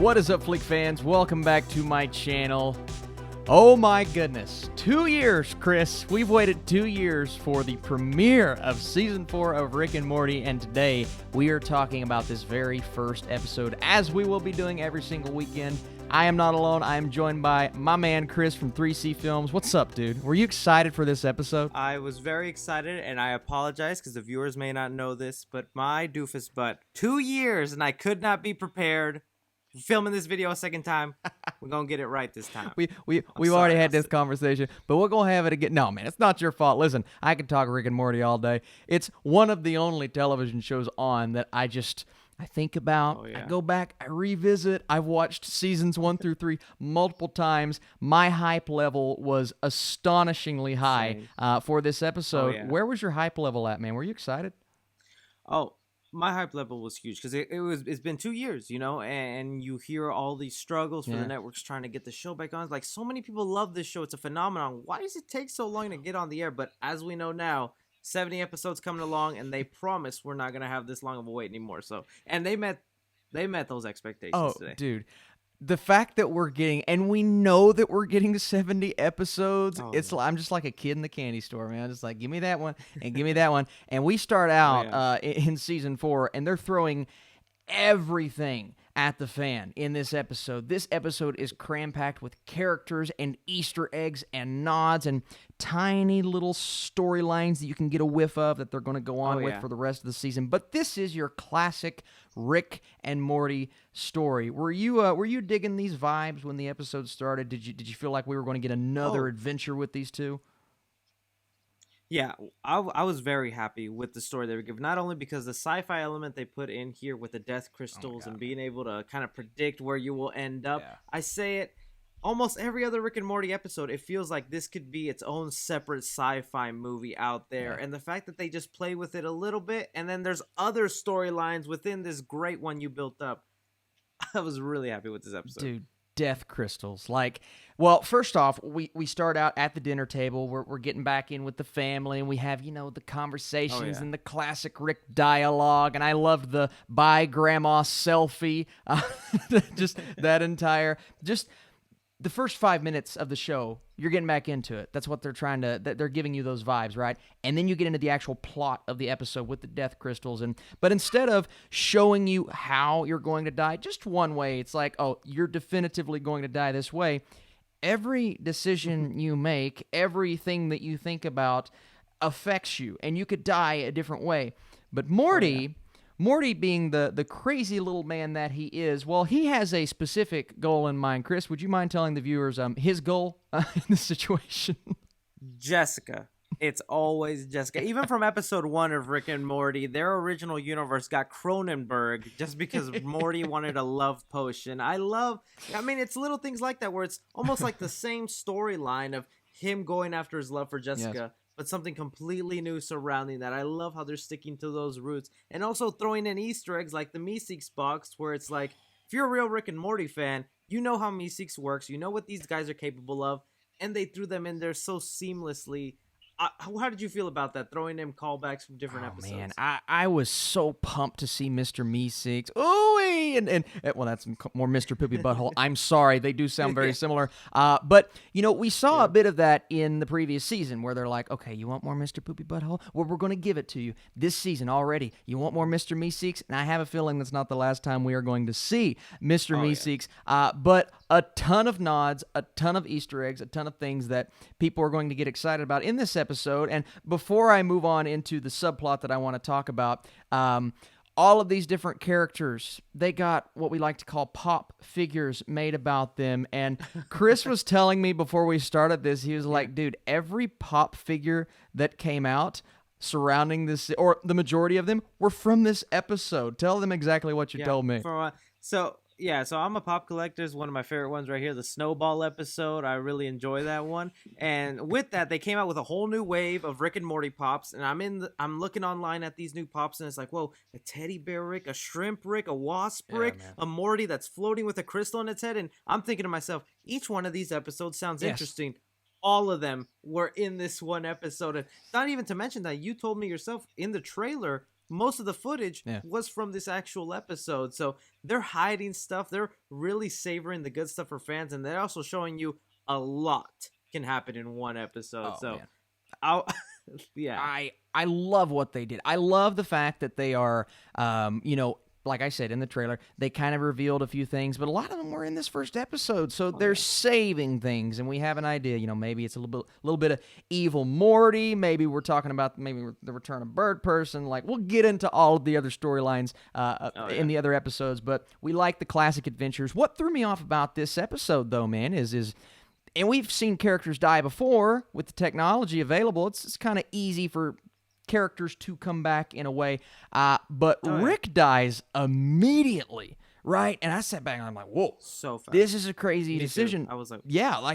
What is up, Flick fans? Welcome back to my channel. Oh my goodness, 2 years, Chris. We've waited 2 years for the premiere of Season 4 of Rick and Morty, and today we are talking about this very first episode, as we will be doing every single weekend. I am not alone. I am joined by my man, Chris from 3C Films. What's up, dude? Were you excited for this episode? I was very excited, and I apologize because the viewers may not know this, but my doofus butt, 2 years, and I could not be prepared. Filming this video a second time, we're gonna get it right this time. We've already had this conversation, but we're gonna have it again. No, man, it's not your fault. Listen, I could talk Rick and Morty all day. It's one of the only television shows on that I think about. Oh, yeah. I go back, I revisit. I've watched seasons 1 through 3 multiple times. My hype level was astonishingly high for this episode. Oh, yeah. Where was your hype level at, man? Were you excited? Oh, my hype level was huge because it's been 2 years, you know, and you hear all these struggles for the networks trying to get the show back on. Like, so many people love this show. It's a phenomenon. Why does it take so long to get on the air? But as we know now, 70 episodes coming along, and they promise we're not gonna have this long of a wait anymore. So, and they met those expectations today. Dude. The fact that we're getting, and we know that we're getting 70 episodes, I'm just like a kid in the candy store, man. I'm just like, give me that one, and give me that one. And we start out in Season 4, and they're throwing everything at the fan in this episode. This episode is cram-packed with characters and Easter eggs and nods and tiny little storylines that you can get a whiff of that they're going to go on with for the rest of the season. But this is your classic Rick and Morty story. Were you digging these vibes when the episode started? Did you feel like we were going to get another adventure with these two? Yeah, I was very happy with the story they were given, not only because the sci-fi element they put in here with the death crystals and being able to kind of predict where you will end up. Yeah. I say it, almost every other Rick and Morty episode, it feels like this could be its own separate sci-fi movie out there. Yeah. And the fact that they just play with it a little bit, and then there's other storylines within this great one you built up. I was really happy with this episode. Dude. Death crystals. Like, well, first off, we start out at the dinner table. We're getting back in with the family, and we have, you know, the conversations and the classic Rick dialogue. And I loved the bye grandma selfie. Just that entire, just the first 5 minutes of the show, you're getting back into it. That's what they're giving you those vibes, right? And then you get into the actual plot of the episode with the death crystals. But instead of showing you how you're going to die, just one way, it's like, oh, you're definitively going to die this way. Every decision you make, everything that you think about affects you, and you could die a different way. But Morty being the crazy little man that he is, well, he has a specific goal in mind. Chris, would you mind telling the viewers his goal in this situation? Jessica. It's always Jessica. Even from episode 1 of Rick and Morty, their original universe got Cronenberg just because Morty wanted a love potion. I mean, it's little things like that where it's almost like the same storyline of him going after his love for Jessica. Yes. But something completely new surrounding that. I love how they're sticking to those roots. And also throwing in Easter eggs like the Meeseeks box, where it's like, if you're a real Rick and Morty fan, you know how Meeseeks works. You know what these guys are capable of. And they threw them in there so seamlessly. How did you feel about that, throwing in callbacks from different episodes? Man, I was so pumped to see Mr. Meeseeks. Ooh, and well, that's more Mr. Poopy Butthole. I'm sorry, they do sound very similar. But, you know, we saw a bit of that in the previous season where they're like, okay, you want more Mr. Poopy Butthole? Well, we're going to give it to you this season already. You want more Mr. Meeseeks? And I have a feeling that's not the last time we are going to see Mr. Meeseeks. But a ton of nods, a ton of Easter eggs, a ton of things that people are going to get excited about in this episode. And before I move on into the subplot that I want to talk about, all of these different characters, they got what we like to call pop figures made about them. And Chris was telling me before we started this, he was like, dude, every pop figure that came out surrounding this, or the majority of them, were from this episode. Tell them exactly what you told me. So I'm a pop collector. It's one of my favorite ones right here, the Snowball episode. I really enjoy that one. And with that, they came out with a whole new wave of Rick and Morty pops. And I'm looking online at these new pops, and it's like, whoa, a teddy bear Rick, a shrimp Rick, a wasp Rick, a Morty that's floating with a crystal in its head. And I'm thinking to myself, each one of these episodes sounds interesting. All of them were in this one episode. And not even to mention that you told me yourself in the trailer, most of the footage was from this actual episode. So they're hiding stuff. They're really savoring the good stuff for fans, and they're also showing you a lot can happen in one episode. I'll I love what they did. I love the fact that they are, like I said in the trailer, they kind of revealed a few things, but a lot of them were in this first episode, so they're saving things, and we have an idea. Maybe it's a little bit of evil Morty. Maybe we're talking about the return of Bird Person. Like, we'll get into all of the other storylines in the other episodes, but we like the classic adventures. What threw me off about this episode, though, man, is and we've seen characters die before with the technology available. It's kind of easy for characters to come back in a way, but Rick dies immediately, right? And I sat back and I'm like, whoa, so fast. This is a crazy decision. I was like,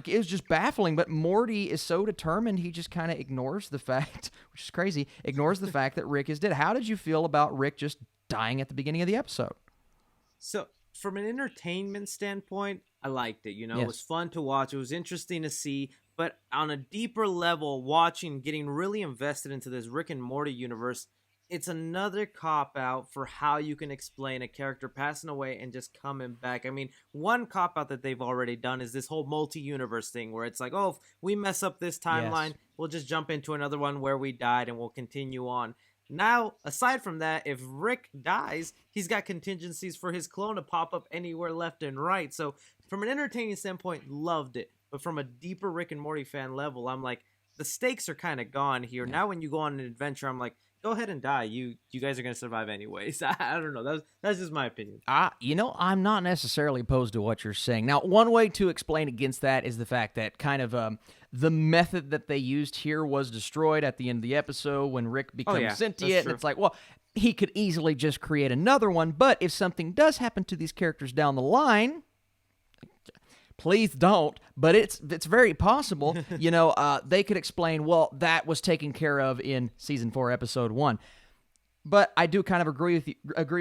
it was just baffling, but Morty is so determined, he just kind of ignores the fact, which is crazy, ignores the fact that Rick is dead. How did you feel about Rick just dying at the beginning of the episode? So, from an entertainment standpoint, I liked it. It was fun to watch. It was interesting to see. But on a deeper level, getting really invested into this Rick and Morty universe, it's another cop-out for how you can explain a character passing away and just coming back. I mean, one cop-out that they've already done is this whole multi-universe thing where it's like, oh, if we mess up this timeline, we'll just jump into another one where we died and we'll continue on. Now, aside from that, if Rick dies, he's got contingencies for his clone to pop up anywhere left and right. So, from an entertaining standpoint, loved it. But from a deeper Rick and Morty fan level, I'm like, the stakes are kind of gone here. Now when you go on an adventure, I'm like, go ahead and die. You guys are going to survive anyways. I don't know. That's just my opinion. I'm not necessarily opposed to what you're saying. Now, one way to explain against that is the fact that kind of the method that they used here was destroyed at the end of the episode when Rick becomes sentient. And it's like, well, he could easily just create another one. But if something does happen to these characters down the line, please don't, but it's very possible. They could explain, well, that was taken care of in season 4, episode 1. But I do kind of agree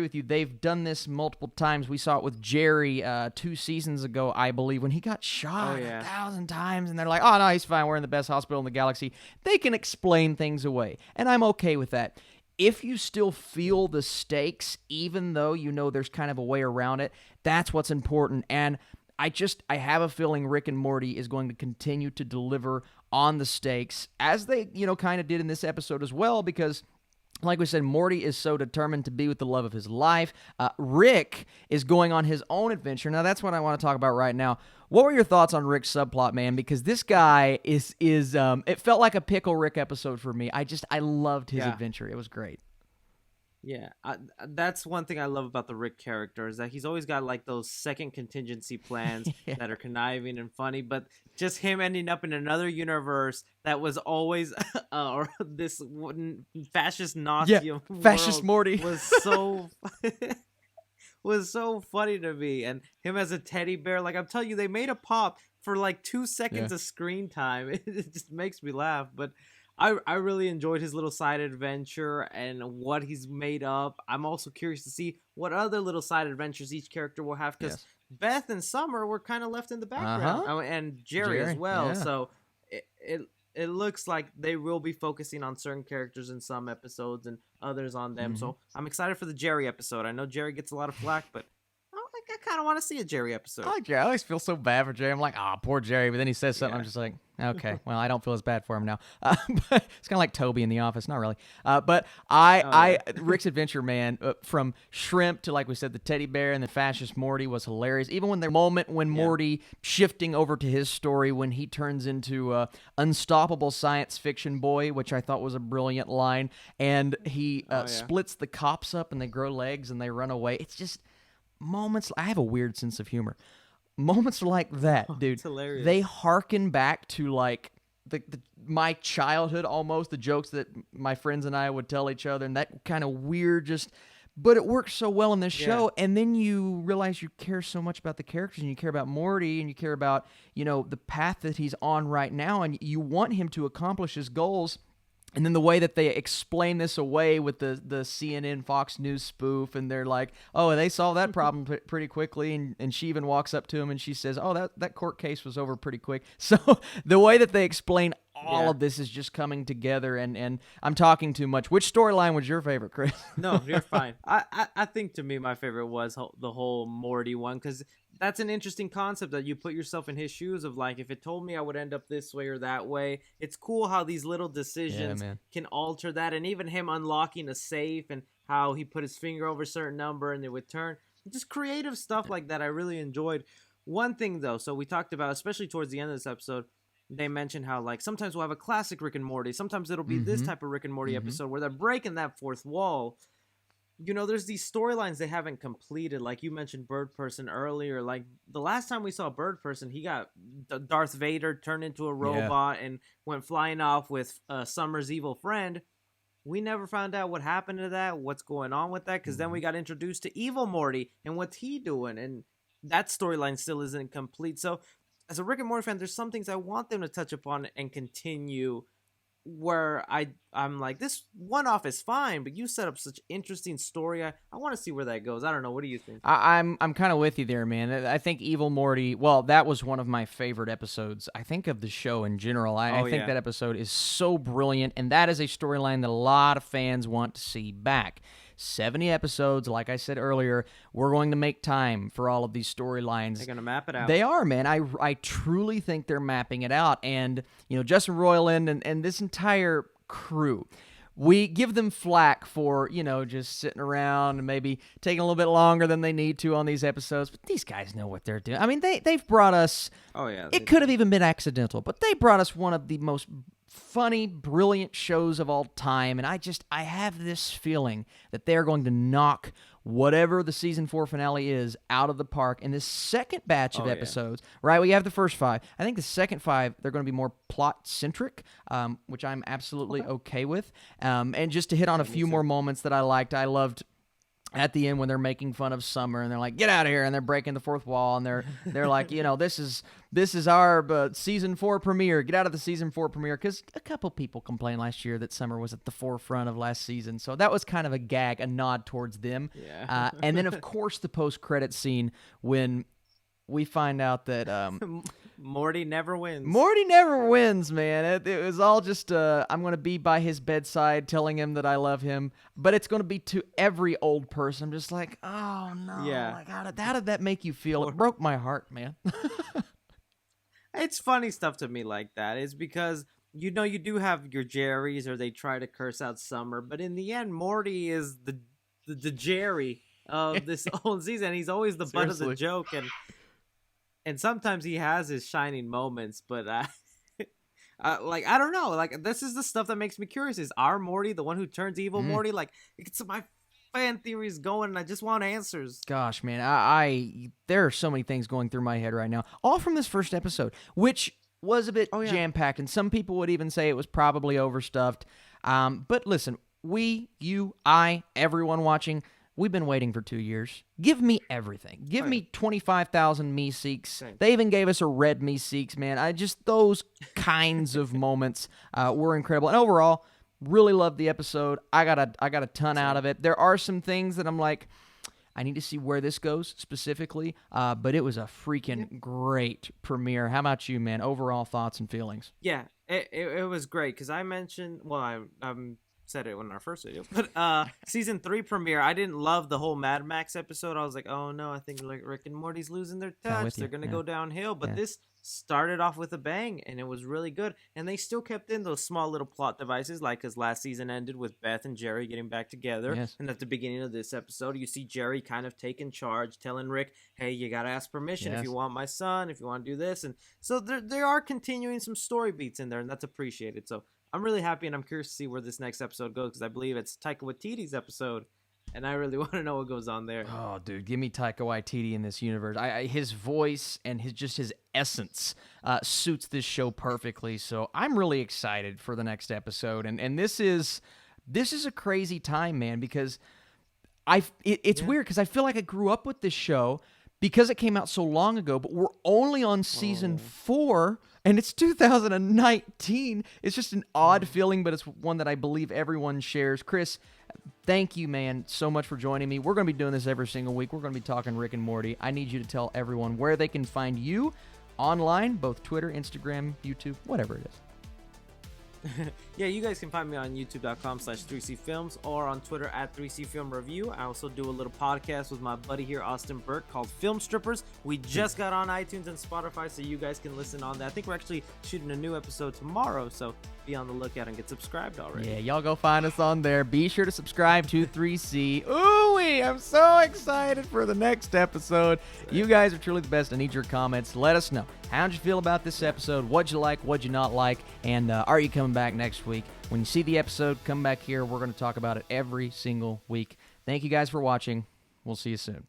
with you. They've done this multiple times. We saw it with Jerry 2 seasons ago, I believe, when he got shot 1,000 times, and they're like, oh, no, he's fine. We're in the best hospital in the galaxy. They can explain things away, and I'm okay with that. If you still feel the stakes, even though there's kind of a way around it, that's what's important. And I have a feeling Rick and Morty is going to continue to deliver on the stakes, as they, kind of did in this episode as well, because, like we said, Morty is so determined to be with the love of his life. Rick is going on his own adventure. Now, that's what I want to talk about right now. What were your thoughts on Rick's subplot, man? Because this guy is it felt like a Pickle Rick episode for me. I loved his adventure. It was great. Yeah, that's one thing I love about the Rick character, is that he's always got like those second contingency plans that are conniving and funny, but just him ending up in another universe that was always this fascist Nazi fascist Morty was so funny to me, and him as a teddy bear, like I'm telling you, they made a pop for like 2 seconds of screen time. It just makes me laugh, but I really enjoyed his little side adventure and what he's made up. I'm also curious to see what other little side adventures each character will have, because Beth and Summer were kind of left in the background, and Jerry as well. Yeah. So it looks like they will be focusing on certain characters in some episodes and others on them. So I'm excited for the Jerry episode. I know Jerry gets a lot of flack, but I kind of want to see a Jerry episode. I like Jerry. I always feel so bad for Jerry. I'm like, poor Jerry. But then he says something. I'm just like, okay, well, I don't feel as bad for him now. But it's kind of like Toby in The Office. Not really. But Rick's adventure, man, from Shrimp to, like we said, the teddy bear and the fascist Morty was hilarious. Even when the moment when Morty shifting over to his story, when he turns into unstoppable science fiction boy, which I thought was a brilliant line. And he splits the cops up and they grow legs and they run away. It's just moments. I have a weird sense of humor. Moments like that, dude, they harken back to like my childhood almost, the jokes that my friends and I would tell each other, and that kind of weird but it works so well in this show, and then you realize you care so much about the characters, and you care about Morty, and you care about, the path that he's on right now, and you want him to accomplish his goals. And then the way that they explain this away with the CNN Fox News spoof, and they're like, oh, they solved that problem pretty quickly, and she even walks up to him and she says, oh, that court case was over pretty quick. So the way that they explain all of this is just coming together, and I'm talking too much. Which storyline was your favorite, Chris? No, you're fine. I think to me my favorite was the whole Morty one, because that's an interesting concept that you put yourself in his shoes of like, if it told me I would end up this way or that way. It's cool how these little decisions can alter that, and even him unlocking a safe and how he put his finger over a certain number and it would turn. Just creative stuff like that I really enjoyed. One thing though, so we talked about, especially towards the end of this episode, they mentioned how like sometimes we'll have a classic Rick and Morty, sometimes it'll be this type of Rick and Morty episode where they're breaking that fourth wall. You know, there's these storylines they haven't completed. Like you mentioned Bird Person earlier. Like the last time we saw Bird Person, he got Darth Vader turned into a robot and went flying off with Summer's evil friend. We never found out what happened to that, what's going on with that, because then we got introduced to evil Morty and what's he doing, and that storyline still isn't complete. So as a Rick and Morty fan, there's some things I want them to touch upon and continue, where I'm like, this one-off is fine, but you set up such interesting story. I want to see where that goes. I don't know. What do you think? I'm kind of with you there, man. I think Evil Morty, well, that was one of my favorite episodes, I think, of the show in general. I think that episode is so brilliant, and that is a storyline that a lot of fans want to see back. 70 episodes, like I said earlier, we're going to make time for all of these storylines. They're going to map it out. They are, man. I truly think they're mapping it out. And, you know, Justin Roiland and this entire crew, we give them flack for, you know, just sitting around and maybe taking a little bit longer than they need to on these episodes. But these guys know what they're doing. I mean, they've brought us... Oh, yeah. It could have even been accidental, but they brought us one of the most funny, brilliant shows of all time, and I have this feeling that they're going to knock whatever the season 4 finale is out of the park in this second batch of episodes. Right, we have the first 5. I think the second 5, they're going to be more plot-centric, which I'm absolutely okay with. And just to hit on a few more moments that I liked, I loved at the end when they're making fun of Summer and they're like, get out of here, and they're breaking the fourth wall, and they're like, you know, this is our season 4 premiere. Get out of the season 4 premiere, because a couple people complained last year that Summer was at the forefront of last season, so that was kind of a gag, a nod towards them. Yeah. And then of course the post-credit scene when we find out that Morty never wins. Morty never wins, man. It was all just, I'm going to be by his bedside telling him that I love him, but it's going to be to every old person. I'm just like, oh, no. Yeah. Like, how did that make you feel? It broke my heart, man. It's funny stuff to me like that. It's because, you know, you do have your Jerrys, or they try to curse out Summer, but in the end, Morty is the Jerry of this whole season. He's always the butt of the joke, and sometimes he has his shining moments, but like, I don't know. Like, this is the stuff that makes me curious. Is our Morty the one who turns evil Morty? Like, it's my fan theories going, and I just want answers. Gosh, man, there are so many things going through my head right now, all from this first episode, which was a bit jam-packed, and some people would even say it was probably overstuffed. But listen, everyone watching, we've been waiting for 2 years. Give me everything. Give me 25,000 Meeseeks. They even gave us a red Meeseeks, man. Those kinds of moments were incredible. And overall, really loved the episode. I got a ton out of it. There are some things that I'm like, I need to see where this goes specifically, but it was a freaking great premiere. How about you, man? Overall thoughts and feelings? Yeah, it was great, because I mentioned, well, I said it in our first video, but season 3 premiere, I didn't love the whole Mad Max episode. I was like, oh no, I think like Rick and Morty's losing their touch. They're gonna go downhill. But this started off with a bang, and it was really good. And they still kept in those small little plot devices, like his last season ended with Beth and Jerry getting back together. Yes. And at the beginning of this episode, you see Jerry kind of taking charge, telling Rick, hey, you gotta ask permission if you want my son, if you want to do this. And so they are continuing some story beats in there, and that's appreciated. So I'm really happy, and I'm curious to see where this next episode goes, because I believe it's Taika Waititi's episode, and I really want to know what goes on there. Oh, dude, give me Taika Waititi in this universe. His voice and his essence suits this show perfectly. So I'm really excited for the next episode, and this is a crazy time, man, because it's weird, because I feel like I grew up with this show, because it came out so long ago, but we're only on season 4, and it's 2019. It's just an odd feeling, but it's one that I believe everyone shares. Chris, thank you, man, so much for joining me. We're going to be doing this every single week. We're going to be talking Rick and Morty. I need you to tell everyone where they can find you online, both Twitter, Instagram, YouTube, whatever it is. Yeah, you guys can find me on youtube.com/3cfilms or on Twitter @3cfilmreview. I also do a little podcast with my buddy here, Austin Burke, called Film Strippers. We just got on iTunes and Spotify, so you guys can listen on that. I think we're actually shooting a new episode tomorrow, so be on the lookout and get subscribed already. Yeah, y'all go find us on there. Be sure to subscribe to 3C. Ooh-wee, I'm so excited for the next episode. You guys are truly the best. I need your comments. Let us know. How'd you feel about this episode? What'd you like? What'd you not like? And are you coming back next week? When you see the episode, come back here. We're going to talk about it every single week. Thank you guys for watching. We'll see you soon.